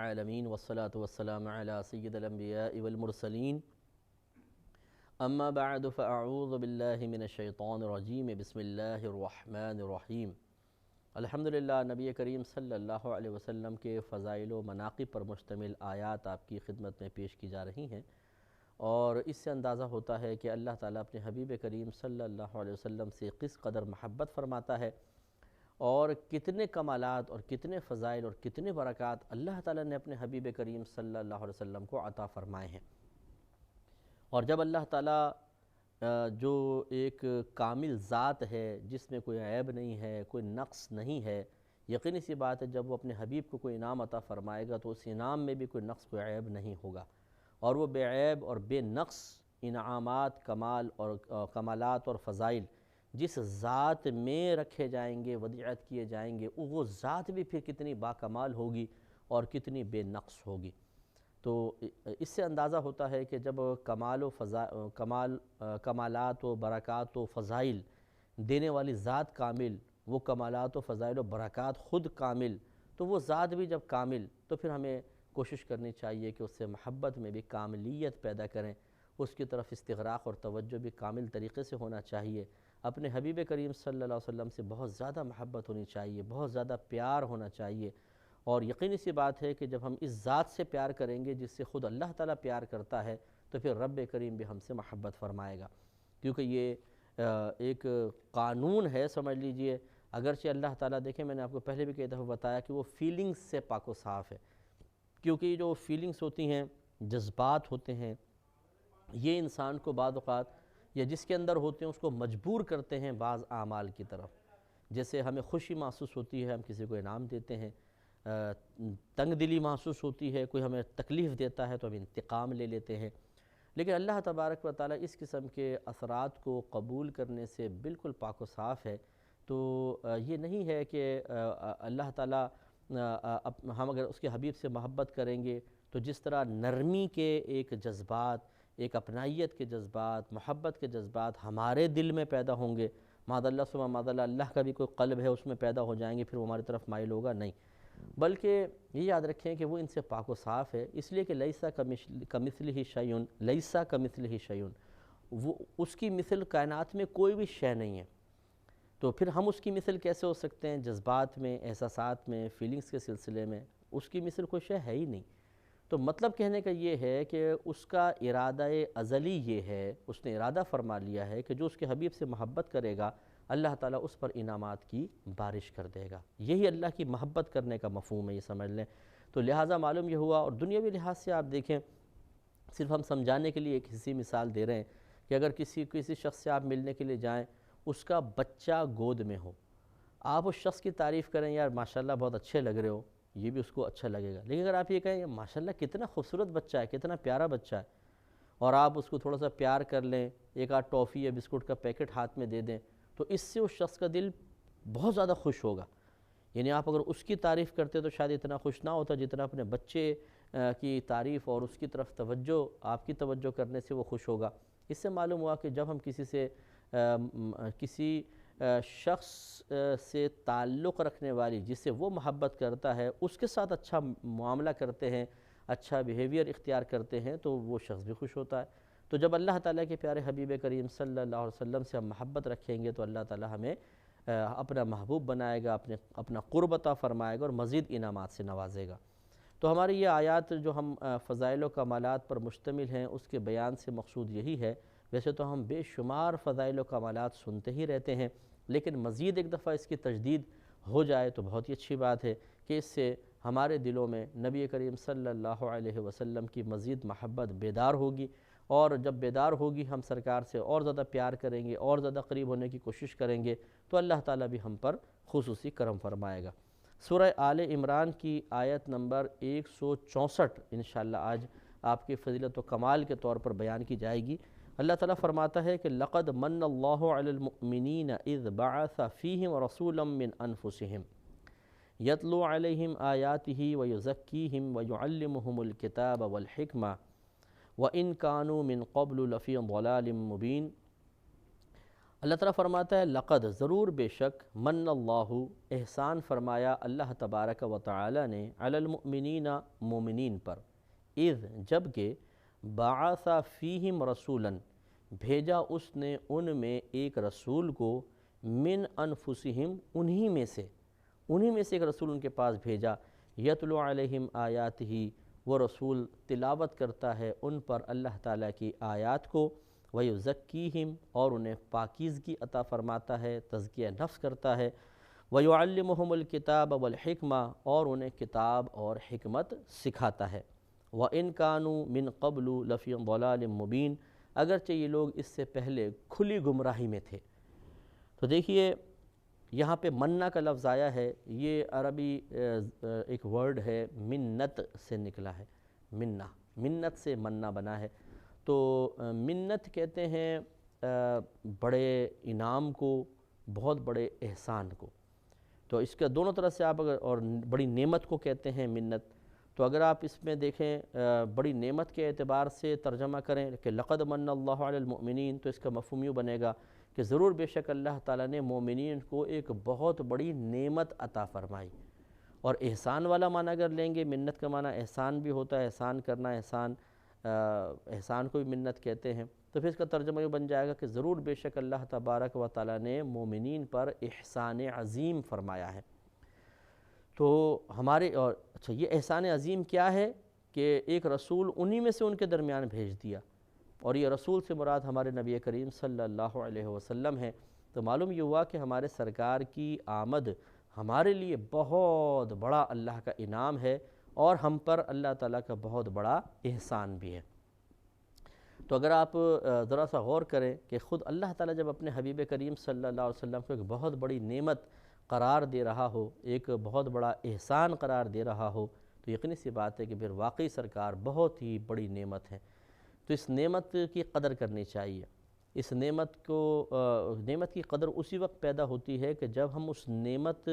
العالمین والصلاة والسلام علی سید الانبیاء والمرسلین اما بعد فاعوذ باللہ من الشیطان الرجیم بسم اللہ الرحمن الرحیم۔ الحمدللہ نبی کریم صلی اللہ علیہ وسلم کے فضائل و مناقب پر مشتمل آیات آپ کی خدمت میں پیش کی جا رہی ہیں، اور اس سے اندازہ ہوتا ہے کہ اللہ تعالیٰ اپنے حبیب کریم صلی اللہ علیہ وسلم سے کس قدر محبت فرماتا ہے، اور کتنے کمالات اور کتنے فضائل اور کتنے برکات اللہ تعالیٰ نے اپنے حبیب کریم صلی اللہ علیہ وسلم کو عطا فرمائے ہیں۔ اور جب اللہ تعالیٰ جو ایک کامل ذات ہے جس میں کوئی عیب نہیں ہے، کوئی نقص نہیں ہے، یقینی سی بات ہے جب وہ اپنے حبیب کو کوئی انعام عطا فرمائے گا تو اس انعام میں بھی کوئی نقص کوئی عیب نہیں ہوگا، اور وہ بے عیب اور بے نقص انعامات کمالات اور فضائل جس ذات میں رکھے جائیں گے، ودیعت کیے جائیں گے، وہ ذات بھی پھر کتنی باکمال ہوگی اور کتنی بے نقص ہوگی۔ تو اس سے اندازہ ہوتا ہے کہ جب کمالات و برکات و فضائل دینے والی ذات کامل، وہ کمالات و فضائل و برکات خود کامل، تو وہ ذات بھی جب کامل تو پھر ہمیں کوشش کرنی چاہیے کہ اس سے محبت میں بھی کاملیت پیدا کریں، اس کی طرف استغراق اور توجہ بھی کامل طریقے سے ہونا چاہیے، اپنے حبیب کریم صلی اللہ علیہ وسلم سے بہت زیادہ محبت ہونی چاہیے، بہت زیادہ پیار ہونا چاہیے۔ اور یقینی سی بات ہے کہ جب ہم اس ذات سے پیار کریں گے جس سے خود اللہ تعالیٰ پیار کرتا ہے، تو پھر رب کریم بھی ہم سے محبت فرمائے گا، کیونکہ یہ ایک قانون ہے، سمجھ لیجئے۔ اگرچہ اللہ تعالیٰ، دیکھیں میں نے آپ کو پہلے بھی کئی دفعہ بتایا کہ وہ فیلنگز سے پاک و صاف ہے، کیونکہ یہ جو فیلنگز ہوتی ہیں، جذبات ہوتے ہیں، یہ انسان کو بعض اوقات یا جس کے اندر ہوتے ہیں اس کو مجبور کرتے ہیں بعض اعمال کی طرف۔ جیسے ہمیں خوشی محسوس ہوتی ہے، ہم کسی کو انعام دیتے ہیں، تنگ دلی محسوس ہوتی ہے، کوئی ہمیں تکلیف دیتا ہے تو ہم انتقام لے لیتے ہیں، لیکن اللہ تبارک و تعالیٰ اس قسم کے اثرات کو قبول کرنے سے بالکل پاک و صاف ہے۔ تو یہ نہیں ہے کہ اللہ تعالیٰ ہم اگر اس کے حبیب سے محبت کریں گے تو جس طرح نرمی کے ایک جذبات، ایک اپنائیت کے جذبات، محبت کے جذبات ہمارے دل میں پیدا ہوں گے، معاذ اللہ ثم معاذ اللہ کا بھی کوئی قلب ہے اس میں پیدا ہو جائیں گے، پھر وہ ہماری طرف مائل ہوگا نہیں، بلکہ یہ یاد رکھیں کہ وہ ان سے پاک و صاف ہے، اس لیے کہ لیسا کمثلہ شیء، لیسا کمثلہ شیء، وہ اس کی مثل کائنات میں کوئی بھی شے نہیں ہے، تو پھر ہم اس کی مثل کیسے ہو سکتے ہیں؟ جذبات میں، احساسات میں، فیلنگز کے سلسلے میں اس کی مثل کوئی شے ہے ہی نہیں۔ تو مطلب کہنے کا یہ ہے کہ اس کا ارادہ ازلی یہ ہے، اس نے ارادہ فرما لیا ہے کہ جو اس کے حبیب سے محبت کرے گا اللہ تعالیٰ اس پر انعامات کی بارش کر دے گا۔ یہی اللہ کی محبت کرنے کا مفہوم ہے، یہ سمجھ لیں۔ تو لہٰذا معلوم یہ ہوا، اور دنیاوی لحاظ سے آپ دیکھیں، صرف ہم سمجھانے کے لیے ایک حصی مثال دے رہے ہیں کہ اگر کسی شخص سے آپ ملنے کے لیے جائیں، اس کا بچہ گود میں ہو، آپ اس شخص کی تعریف کریں، یار ماشاءاللہ بہت اچھے لگ رہے ہو، یہ بھی اس کو اچھا لگے گا، لیکن اگر آپ یہ کہیں ماشاءاللہ کتنا خوبصورت بچہ ہے، کتنا پیارا بچہ ہے، اور آپ اس کو تھوڑا سا پیار کر لیں، ایک آدھ ٹافی یا بسکٹ کا پیکٹ ہاتھ میں دے دیں، تو اس سے اس شخص کا دل بہت زیادہ خوش ہوگا۔ یعنی آپ اگر اس کی تعریف کرتے تو شاید اتنا خوش نہ ہوتا جتنا اپنے بچے کی تعریف اور اس کی طرف توجہ، آپ کی توجہ کرنے سے وہ خوش ہوگا۔ اس سے معلوم ہوا کہ جب ہم کسی شخص سے تعلق رکھنے والی، جس سے وہ محبت کرتا ہے، اس کے ساتھ اچھا معاملہ کرتے ہیں، اچھا بیہیویئر اختیار کرتے ہیں، تو وہ شخص بھی خوش ہوتا ہے۔ تو جب اللہ تعالیٰ کے پیارے حبیب کریم صلی اللہ علیہ وسلم سے ہم محبت رکھیں گے تو اللہ تعالیٰ ہمیں اپنا محبوب بنائے گا، اپنا قرب عطا فرمائے گا اور مزید انعامات سے نوازے گا۔ تو ہماری یہ آیات جو ہم فضائل و کمالات پر مشتمل ہیں، اس کے بیان سے مقصود یہی ہے۔ ویسے تو ہم بے شمار فضائل و کمالات سنتے ہی رہتے ہیں، لیکن مزید ایک دفعہ اس کی تجدید ہو جائے تو بہت ہی اچھی بات ہے کہ اس سے ہمارے دلوں میں نبی کریم صلی اللہ علیہ وسلم کی مزید محبت بیدار ہوگی، اور جب بیدار ہوگی ہم سرکار سے اور زیادہ پیار کریں گے، اور زیادہ قریب ہونے کی کوشش کریں گے، تو اللہ تعالیٰ بھی ہم پر خصوصی کرم فرمائے گا۔ سورہ آل عمران کی آیت نمبر 164 انشاءاللہ آج آپ کی فضیلت و کمال کے طور پر بیان کی جائے گی۔ اللہ تعالیٰ فرماتا ہے کہ لَقَدْ مَنَّ اللَّهُ عَلَى الْمُؤْمِنِينَ إِذْ بَعَثَ فِيهِمْ رَسُولًا مِّنْ أَنفُسِهِمْ يَتْلُو عَلَيْهِمْ آيَاتِهِ وَيُزَكِّيهِمْ وَيُعَلِّمُهُمُ الْكِتَابَ وَالْحِكْمَةَ وَإِنْ كَانُوا مِنْ قَبْلُ لَفِي ضَلَالٍ مُّبِينٍ۔ اللہ تعالیٰ فرماتا ہے لقد ضرور بے شک من اللہ احسان فرمایا اللہ تبارک و تعالی نے علی المؤمنین مومنین پر، اذ جب کہ بعث فیہم رسولاً بھیجا اس نے ان میں ایک رسول کو، من انفسہم انہی میں سے ایک رسول ان کے پاس بھیجا، یتلو علیہم آیاتہ وہ رسول تلاوت کرتا ہے ان پر اللہ تعالیٰ کی آیات کو، وَيُزَكِّيهِمْ اور انہیں پاکیزگی عطا فرماتا ہے، تزکیہ نفس کرتا ہے، وَيُعَلِّمُهُمُ الْكِتَابَ وَالْحِكْمَةَ اور انہیں کتاب اور حکمت سکھاتا ہے، وَإِن كَانُوا مِن قَبْلُ لَفِي ضَلَالٍ مُبِينٍ اگرچہ یہ لوگ اس سے پہلے کھلی گمراہی میں تھے۔ تو دیکھیے یہاں پہ مننا کا لفظ آیا ہے، یہ عربی ایک ورڈ ہے، منت سے نکلا ہے، منت سے مننا بنا ہے۔ تو منت کہتے ہیں بڑے انعام کو، بہت بڑے احسان کو، تو اس کا دونوں طرح سے آپ اگر اور بڑی نعمت کو کہتے ہیں منت۔ تو اگر آپ اس میں دیکھیں بڑی نعمت کے اعتبار سے ترجمہ کریں کہ لقد من اللہ علی المؤمنین، تو اس کا مفہوم یوں بنے گا کہ ضرور بے شک اللہ تعالیٰ نے مومنین کو ایک بہت بڑی نعمت عطا فرمائی۔ اور احسان والا معنی اگر لیں گے، منت کا معنی احسان بھی ہوتا ہے، احسان کرنا، احسان کو بھی منت کہتے ہیں، تو پھر اس کا ترجمہ یہ بن جائے گا کہ ضرور بے شک اللہ تبارک و تعالیٰ نے مومنین پر احسان عظیم فرمایا ہے۔ تو ہمارے اور اچھا یہ احسان عظیم کیا ہے کہ ایک رسول انہی میں سے ان کے درمیان بھیج دیا، اور یہ رسول سے مراد ہمارے نبی کریم صلی اللہ علیہ وسلم ہیں۔ تو معلوم یہ ہوا کہ ہمارے سرکار کی آمد ہمارے لیے بہت بڑا اللہ کا انعام ہے، اور ہم پر اللہ تعالیٰ کا بہت بڑا احسان بھی ہے۔ تو اگر آپ ذرا سا غور کریں کہ خود اللہ تعالیٰ جب اپنے حبیب کریم صلی اللہ علیہ وسلم کو ایک بہت بڑی نعمت قرار دے رہا ہو، ایک بہت بڑا احسان قرار دے رہا ہو، تو یقینی سی بات ہے کہ پھر واقعی سرکار بہت ہی بڑی نعمت ہے۔ تو اس نعمت کی قدر کرنی چاہیے۔ اس نعمت کی قدر اسی وقت پیدا ہوتی ہے کہ جب ہم اس نعمت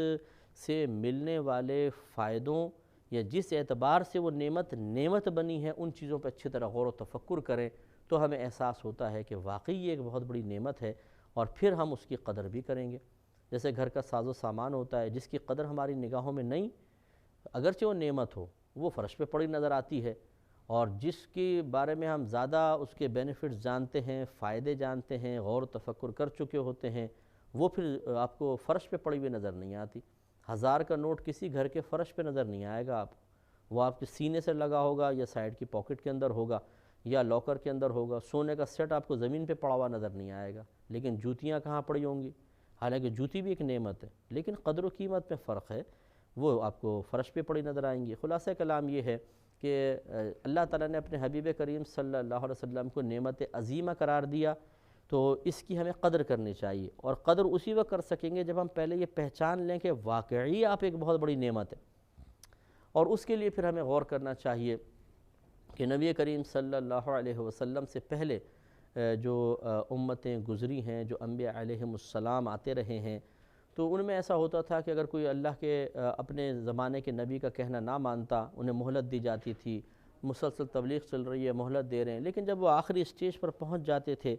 سے ملنے والے فائدوں یا جس اعتبار سے وہ نعمت بنی ہے ان چیزوں پہ اچھی طرح غور و تفکر کریں، تو ہمیں احساس ہوتا ہے کہ واقعی یہ ایک بہت بڑی نعمت ہے، اور پھر ہم اس کی قدر بھی کریں گے۔ جیسے گھر کا ساز و سامان ہوتا ہے، جس کی قدر ہماری نگاہوں میں نہیں، اگرچہ وہ نعمت ہو، وہ فرش پہ پڑی نظر آتی ہے، اور جس کے بارے میں ہم زیادہ اس کے بینیفٹس جانتے ہیں، فائدے جانتے ہیں، غور و تفکر کر چکے ہوتے ہیں، وہ پھر آپ کو فرش پہ پڑی ہوئی نظر نہیں آتی۔ 1000 کا نوٹ کسی گھر کے فرش پہ نظر نہیں آئے گا آپ، وہ آپ کے سینے سے لگا ہوگا، یا سائیڈ کی پاکٹ کے اندر ہوگا، یا لاکر کے اندر ہوگا۔ سونے کا سیٹ آپ کو زمین پہ پڑا ہوا نظر نہیں آئے گا، لیکن جوتیاں کہاں پڑی ہوں گی؟ حالانکہ جوتی بھی ایک نعمت ہے، لیکن قدر و قیمت میں فرق ہے، وہ آپ کو فرش پہ پڑی نظر آئیں گی۔ خلاصہ کلام یہ ہے کہ اللہ تعالیٰ نے اپنے حبیب کریم صلی اللہ علیہ وسلم کو نعمت عظیمہ قرار دیا، تو اس کی ہمیں قدر کرنی چاہیے، اور قدر اسی وقت کر سکیں گے جب ہم پہلے یہ پہچان لیں کہ واقعی آپ ایک بہت بڑی نعمت ہے، اور اس کے لیے پھر ہمیں غور کرنا چاہیے کہ نبی کریم صلی اللہ علیہ وسلم سے پہلے جو امتیں گزری ہیں، جو انبیاء علیہم السلام آتے رہے ہیں، تو ان میں ایسا ہوتا تھا کہ اگر کوئی اللہ کے اپنے زمانے کے نبی کا کہنا نہ مانتا، انہیں مہلت دی جاتی تھی، مسلسل تبلیغ چل رہی ہے، مہلت دے رہے ہیں، لیکن جب وہ آخری اسٹیج پر پہنچ جاتے تھے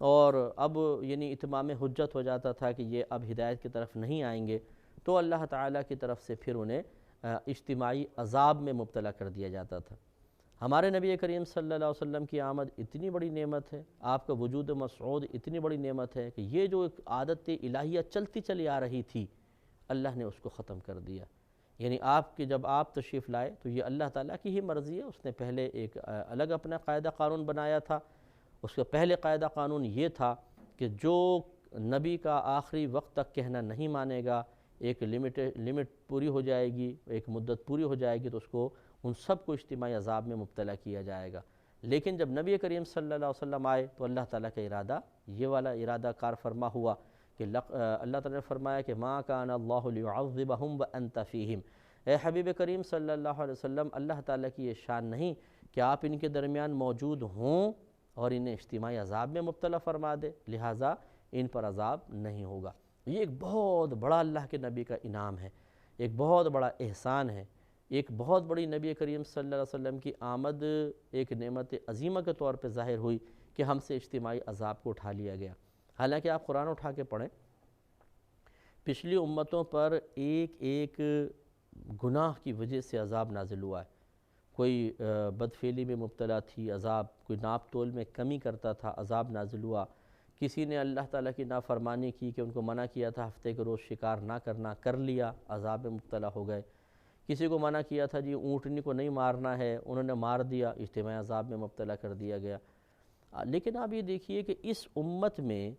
اور اب یعنی اتمام حجت ہو جاتا تھا کہ یہ اب ہدایت کی طرف نہیں آئیں گے، تو اللہ تعالیٰ کی طرف سے پھر انہیں اجتماعی عذاب میں مبتلا کر دیا جاتا تھا۔ ہمارے نبی کریم صلی اللہ علیہ وسلم کی آمد اتنی بڑی نعمت ہے، آپ کا وجود مسعود اتنی بڑی نعمت ہے کہ یہ جو ایک عادت الہیہ چلتی چلی آ رہی تھی، اللہ نے اس کو ختم کر دیا۔ یعنی جب آپ تشریف لائے تو یہ اللہ تعالیٰ کی ہی مرضی ہے، اس نے پہلے ایک الگ اپنا قاعدہ قانون بنایا تھا۔ اس کا پہلے قاعدہ قانون یہ تھا کہ جو نبی کا آخری وقت تک کہنا نہیں مانے گا، ایک لمٹ پوری ہو جائے گی، ایک مدت پوری ہو جائے گی، تو اس کو ان سب کو اجتماعی عذاب میں مبتلا کیا جائے گا۔ لیکن جب نبی کریم صلی اللہ علیہ وسلم آئے تو اللہ تعالیٰ کا ارادہ یہ والا ارادہ کار فرما ہوا کہ اللہ تعالیٰ نے فرمایا کہ ما کان اللہ لیعذبہم وانت فیہم، اے حبیب کریم صلی اللہ علیہ وسلم، اللہ تعالیٰ کی یہ شان نہیں کہ آپ ان کے درمیان موجود ہوں اور انہیں اجتماعی عذاب میں مبتلا فرما دے، لہٰذا ان پر عذاب نہیں ہوگا۔ یہ ایک بہت بڑا اللہ کے نبی کا انعام ہے، ایک بہت بڑا احسان ہے، ایک بہت بڑی نبی کریم صلی اللہ علیہ وسلم کی آمد ایک نعمت عظیمہ کے طور پہ ظاہر ہوئی کہ ہم سے اجتماعی عذاب کو اٹھا لیا گیا۔ حالانکہ آپ قرآن اٹھا کے پڑھیں، پچھلی امتوں پر ایک ایک گناہ کی وجہ سے عذاب نازل ہوا ہے۔ کوئی بدفعلی میں مبتلا تھی، عذاب، کوئی ناپ تول میں کمی کرتا تھا، عذاب نازل ہوا، کسی نے اللہ تعالیٰ کی نافرمانی کی کہ ان کو منع کیا تھا ہفتے کے روز شکار نہ کرنا، کر لیا، عذاب میں مبتلا ہو گئے۔ کسی کو منع کیا تھا جی اونٹنی کو نہیں مارنا ہے، انہوں نے مار دیا، اجتماعی عذاب میں مبتلا کر دیا گیا۔ لیکن آپ یہ دیکھیے کہ اس امت میں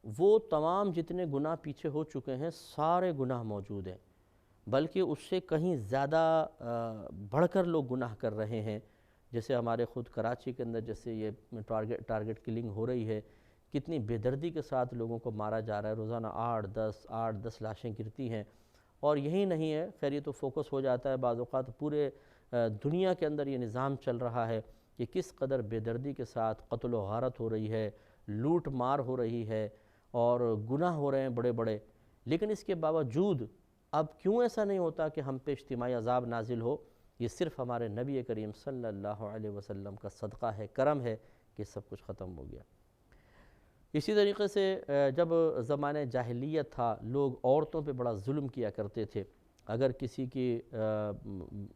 وہ تمام جتنے گناہ پیچھے ہو چکے ہیں سارے گناہ موجود ہیں، بلکہ اس سے کہیں زیادہ بڑھ کر لوگ گناہ کر رہے ہیں۔ جیسے ہمارے خود کراچی کے اندر جیسے یہ ٹارگٹ کلنگ ہو رہی ہے، کتنی بے دردی کے ساتھ لوگوں کو مارا جا رہا ہے، روزانہ 8-10 لاشیں گرتی ہیں۔ اور یہی نہیں ہے، خیر یہ تو فوکس ہو جاتا ہے، بعض اوقات پورے دنیا کے اندر یہ نظام چل رہا ہے کہ کس قدر بے دردی کے ساتھ قتل و غارت ہو رہی ہے، لوٹ مار ہو رہی ہے اور گناہ ہو رہے ہیں بڑے بڑے۔ لیکن اس کے باوجود اب کیوں ایسا نہیں ہوتا کہ ہم پہ اجتماعی عذاب نازل ہو؟ یہ صرف ہمارے نبی کریم صلی اللہ علیہ وسلم کا صدقہ ہے، کرم ہے کہ سب کچھ ختم ہو گیا۔ اسی طریقے سے جب زمانہ جاہلیت تھا، لوگ عورتوں پہ بڑا ظلم کیا کرتے تھے۔ اگر کسی کی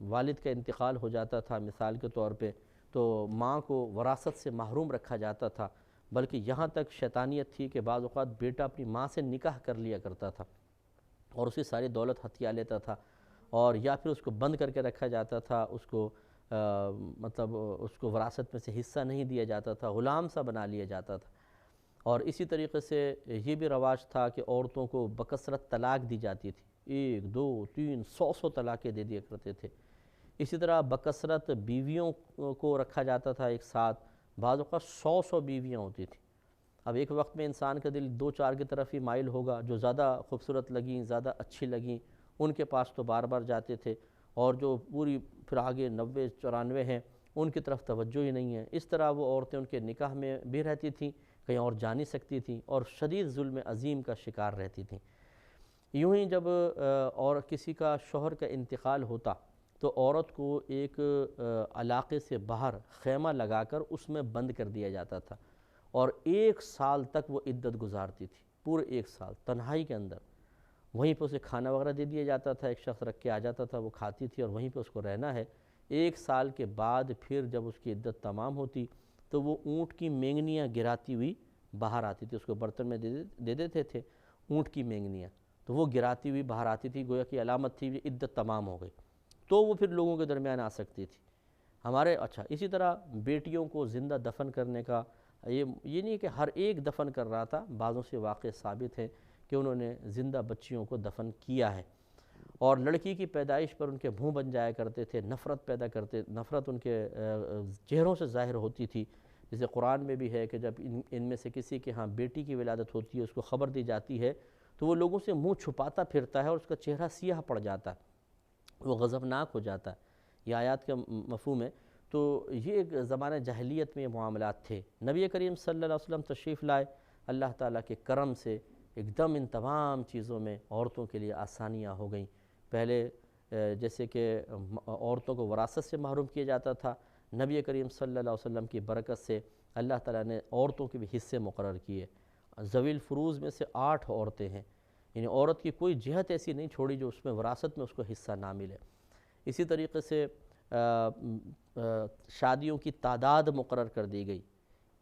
والد کا انتقال ہو جاتا تھا مثال کے طور پہ، تو ماں کو وراثت سے محروم رکھا جاتا تھا، بلکہ یہاں تک شیطانیت تھی کہ بعض اوقات بیٹا اپنی ماں سے نکاح کر لیا کرتا تھا اور اسی ساری دولت ہتھیا لیتا تھا، اور یا پھر اس کو بند کر کے رکھا جاتا تھا، اس کو مطلب اس کو وراثت میں سے حصہ نہیں دیا جاتا تھا، غلام سا بنا لیا جاتا تھا۔ اور اسی طریقے سے یہ بھی رواج تھا کہ عورتوں کو بکثرت طلاق دی جاتی تھی، 1 2 3 100 طلاقیں دے دیا کرتے تھے۔ اسی طرح بکثرت بیویوں کو رکھا جاتا تھا ایک ساتھ، بعض اوقات 100 بیویاں ہوتی تھیں۔ اب ایک وقت میں انسان کا دل 2-4 کی طرف ہی مائل ہوگا، جو زیادہ خوبصورت لگیں، زیادہ اچھی لگیں، ان کے پاس تو بار بار جاتے تھے، اور جو پوری پھر آگے 90-94 ہیں ان کی طرف توجہ ہی نہیں ہے۔ اس طرح وہ عورتیں ان کے نکاح میں بھی رہتی تھیں، کہیں اور جا نہیں سکتی تھیں، اور شدید ظلم عظیم کا شکار رہتی تھیں۔ یوں ہی جب اور کسی کا شوہر کا انتقال ہوتا تو عورت کو ایک علاقے سے باہر خیمہ لگا کر اس میں بند کر دیا جاتا تھا، اور 1 سال تک وہ عدت گزارتی تھی، پورے 1 سال تنہائی کے اندر۔ وہیں پہ اسے کھانا وغیرہ دے دیا جاتا تھا، ایک شخص رکھ کے آ جاتا تھا، وہ کھاتی تھی اور وہیں پہ اس کو رہنا ہے۔ 1 سال کے بعد پھر جب اس کی عدت تمام ہوتی تو وہ اونٹ کی مینگنیاں گراتی ہوئی باہر آتی تھی، اس کو برتن میں دے دیتے تھے اونٹ کی مینگنیاں، تو وہ گراتی ہوئی باہر آتی تھی، گویا کی علامت تھی کہ عدت تمام ہو گئی، تو وہ پھر لوگوں کے درمیان آ سکتی تھی۔ اچھا اسی طرح بیٹیوں کو زندہ دفن کرنے کا یہ نہیں کہ ہر ایک دفن کر رہا تھا، بعضوں سے واقع ثابت ہے کہ انہوں نے زندہ بچیوں کو دفن کیا ہے، اور لڑکی کی پیدائش پر ان کے منہ بن جایا کرتے تھے، نفرت ان کے چہروں سے ظاہر ہوتی تھی۔ جیسے قرآن میں بھی ہے کہ جب ان میں سے کسی کے ہاں بیٹی کی ولادت ہوتی ہے، اس کو خبر دی جاتی ہے تو وہ لوگوں سے منہ چھپاتا پھرتا ہے اور اس کا چہرہ سیاہ پڑ جاتا ہے، وہ غضبناک ہو جاتا ہے۔ یہ آیات کا مفہوم ہے۔ تو یہ ایک زمانہ جاہلیت میں یہ معاملات تھے۔ نبی کریم صلی اللہ علیہ وسلم تشریف لائے، اللہ تعالیٰ کے کرم سے ایک دم ان تمام چیزوں میں عورتوں کے لیے آسانیاں ہو گئیں۔ پہلے جیسے کہ عورتوں کو وراثت سے محروم کیا جاتا تھا، نبی کریم صلی اللہ علیہ وسلم کی برکت سے اللہ تعالیٰ نے عورتوں کے بھی حصے مقرر کیے۔ ذوی الفروض میں سے 8 عورتیں ہیں، یعنی عورت کی کوئی جہت ایسی نہیں چھوڑی جو اس میں وراثت میں اس کو حصہ نہ ملے۔ اسی طریقے سے شادیوں کی تعداد مقرر کر دی گئی،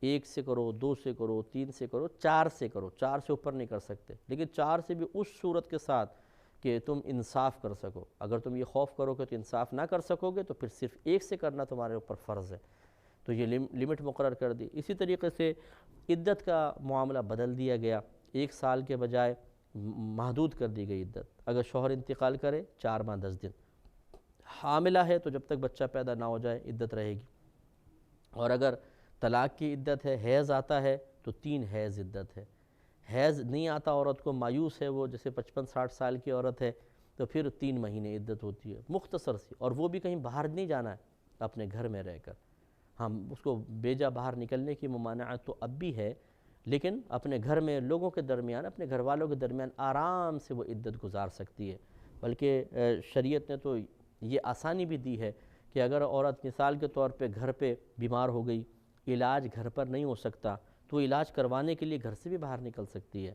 1 سے کرو، 2 سے کرو، 3 سے کرو، 4 سے کرو، 4 سے اوپر نہیں کر سکتے، لیکن 4 سے بھی اس صورت کے ساتھ کہ تم انصاف کر سکو۔ اگر تم یہ خوف کرو کہ تو انصاف نہ کر سکو گے تو پھر صرف 1 سے کرنا تمہارے اوپر فرض ہے، تو یہ لمٹ مقرر کر دی۔ اسی طریقے سے عدت کا معاملہ بدل دیا گیا، 1 سال کے بجائے محدود کر دی گئی عدت۔ اگر شوہر انتقال کرے 4 ماہ 10 دن، حاملہ ہے تو جب تک بچہ پیدا نہ ہو جائے عدت رہے گی، اور اگر طلاق کی عدت ہے، حیض آتا ہے تو 3 حیض عدت ہے۔ حیض نہیں آتا عورت کو، مایوس ہے وہ، جیسے 55-60 سال کی عورت ہے، تو پھر 3 مہینے عدت ہوتی ہے، مختصر سی، اور وہ بھی کہیں باہر نہیں جانا ہے، اپنے گھر میں رہ کر۔ ہم اس کو بیجا باہر نکلنے کی ممانعت تو اب بھی ہے، لیکن اپنے گھر میں لوگوں کے درمیان، اپنے گھر والوں کے درمیان آرام سے وہ عدت گزار سکتی ہے۔ بلکہ شریعت نے تو یہ آسانی بھی دی ہے کہ اگر عورت مثال کے طور پہ گھر پہ بیمار ہو گئی، علاج گھر پر نہیں ہو سکتا، تو وہ علاج کروانے کے لیے گھر سے بھی باہر نکل سکتی ہے۔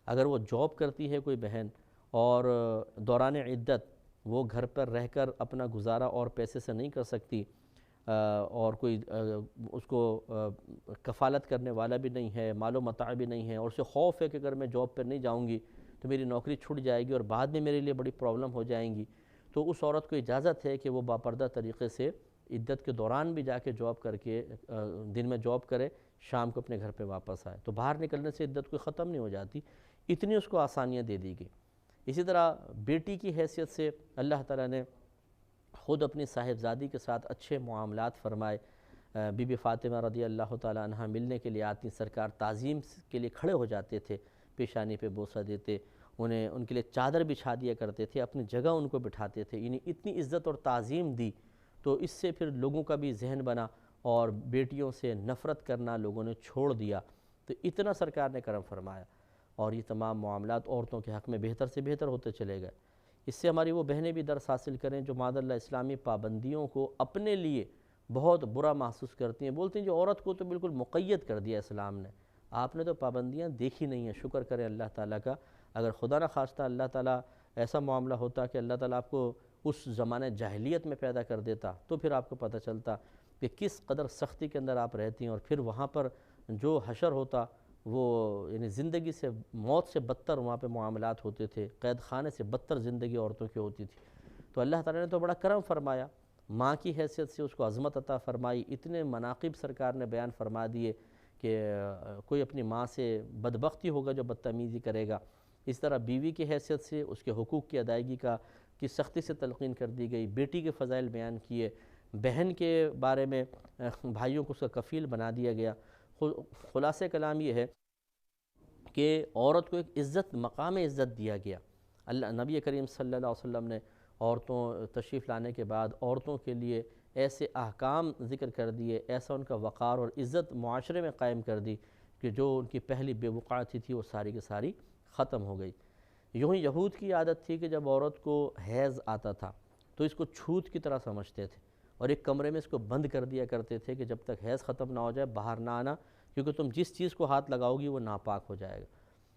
اگر وہ جاب کرتی ہے کوئی بہن اور دوران عدت وہ گھر پر رہ کر اپنا گزارا اور پیسے سے نہیں کر سکتی، اور کوئی اس کو کفالت کرنے والا بھی نہیں ہے، مال و متاع بھی نہیں ہے، اور اسے خوف ہے کہ اگر میں جاب پر نہیں جاؤں گی تو میری نوکری چھوٹ جائے گی اور بعد میں میرے لیے بڑی پرابلم ہو جائیں گی، تو اس عورت کو اجازت ہے کہ وہ باپردہ طریقے سے عدت کے دوران بھی جا کے جاب کر کے دن میں جاب کرے، شام کو اپنے گھر پہ واپس آئے۔ تو باہر نکلنے سے عدت کوئی ختم نہیں ہو جاتی، اتنی اس کو آسانیاں دے دی گئی۔ اسی طرح بیٹی کی حیثیت سے اللہ تعالیٰ نے خود اپنی صاحبزادی کے ساتھ اچھے معاملات فرمائے۔ بی بی فاطمہ رضی اللہ تعالیٰ عنہ ملنے کے لیے آتی، سرکار تعظیم کے لیے کھڑے ہو جاتے تھے، پیشانی پہ بوسہ دیتے، انہیں ان کے لیے چادر بچھا دیا کرتے تھے، اپنی جگہ ان کو بٹھاتے تھے، یعنی اتنی عزت اور تعظیم دی، تو اس سے پھر لوگوں کا بھی ذہن بنا اور بیٹیوں سے نفرت کرنا لوگوں نے چھوڑ دیا۔ تو اتنا سرکار نے کرم فرمایا اور یہ تمام معاملات عورتوں کے حق میں بہتر سے بہتر ہوتے چلے گئے۔ اس سے ہماری وہ بہنیں بھی درس حاصل کریں جو معاذ اللہ اسلامی پابندیوں کو اپنے لیے بہت برا محسوس کرتی ہیں، بولتی ہیں جو عورت کو تو بالکل مقید کر دیا اسلام نے، آپ نے تو پابندیاں دیکھی نہیں ہیں۔ شکر کریں اللہ تعالیٰ کا، اگر خدا نہ خواستہ اللہ تعالیٰ ایسا معاملہ ہوتا کہ اللہ تعالیٰ آپ کو اس زمانے جاہلیت میں پیدا کر دیتا تو پھر آپ کو پتہ چلتا کہ کس قدر سختی کے اندر آپ رہتی ہیں، اور پھر وہاں پر جو حشر ہوتا وہ یعنی زندگی سے موت سے بدتر وہاں پہ معاملات ہوتے تھے، قید خانے سے بدتر زندگی عورتوں کی ہوتی تھی۔ تو اللہ تعالیٰ نے تو بڑا کرم فرمایا، ماں کی حیثیت سے اس کو عظمت عطا فرمائی، اتنے مناقب سرکار نے بیان فرما دیے کہ کوئی اپنی ماں سے بدبختی ہوگا جو بدتمیزی کرے گا۔ اس طرح بیوی کی حیثیت سے اس کے حقوق کی ادائیگی کی سختی سے تلقین کر دی گئی، بیٹی کے فضائل بیان کیے، بہن کے بارے میں بھائیوں کو اس کا کفیل بنا دیا گیا۔ خلاصہ کلام یہ ہے کہ عورت کو ایک عزت، مقام عزت دیا گیا۔ نبی کریم صلی اللہ علیہ وسلم نے عورتوں تشریف لانے کے بعد عورتوں کے لیے ایسے احکام ذکر کر دیے، ایسا ان کا وقار اور عزت معاشرے میں قائم کر دی کہ جو ان کی پہلی بے وقعتی تھی وہ ساری کی ساری ختم ہو گئی۔ یوں ہی یہود کی عادت تھی کہ جب عورت کو حیض آتا تھا تو اس کو چھوت کی طرح سمجھتے تھے اور ایک کمرے میں اس کو بند کر دیا کرتے تھے کہ جب تک حیض ختم نہ ہو جائے باہر نہ آنا، کیونکہ تم جس چیز کو ہاتھ لگاؤ گی وہ ناپاک ہو جائے گا۔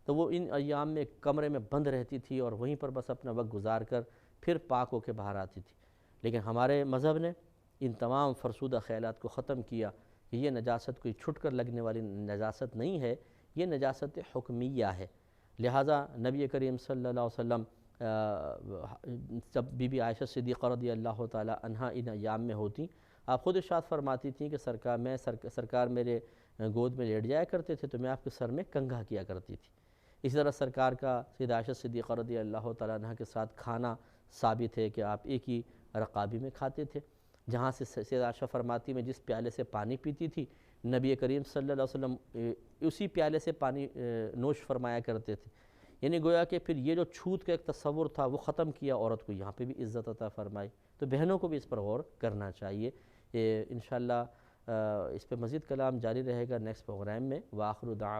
تو وہ ان ایام میں کمرے میں بند رہتی تھی اور وہیں پر بس اپنا وقت گزار کر پھر پاک ہو کے باہر آتی تھی۔ لیکن ہمارے مذہب نے ان تمام فرسودہ خیالات کو ختم کیا کہ یہ نجاست کوئی چھٹ کر لگنے والی نجاست نہیں ہے، یہ نجاست حکمیہ ہے۔ لہٰذا نبی کریم صلی اللہ علیہ وسلم جب بی بی عائشہ صدیقہ رضی اللہ تعالی عنہا ان ایام میں ہوتی، آپ خود ارشاد فرماتی تھیں کہ سرکار میرے گود میں لیٹ جایا کرتے تھے تو میں آپ کے سر میں کنگھا کیا کرتی تھی۔ اسی طرح سرکار کا سیدہ عائشہ صدیقہ رضی اللہ تعالیٰ عنہ کے ساتھ کھانا ثابت ہے کہ آپ ایک ہی رقابی میں کھاتے تھے، جہاں سے سیدہ عائشہ فرماتی میں جس پیالے سے پانی پیتی تھی نبی کریم صلی اللہ علیہ وسلم اسی پیالے سے پانی نوش فرمایا کرتے تھے۔ یعنی گویا کہ پھر یہ جو چھوت کا ایک تصور تھا وہ ختم کیا، عورت کو یہاں پہ بھی عزت عطا فرمائی۔ تو بہنوں کو بھی اس پر غور کرنا چاہیے۔ انشاءاللہ اس پہ مزید کلام جاری رہے گا نیکسٹ پروگرام میں۔ وآخر دعوانا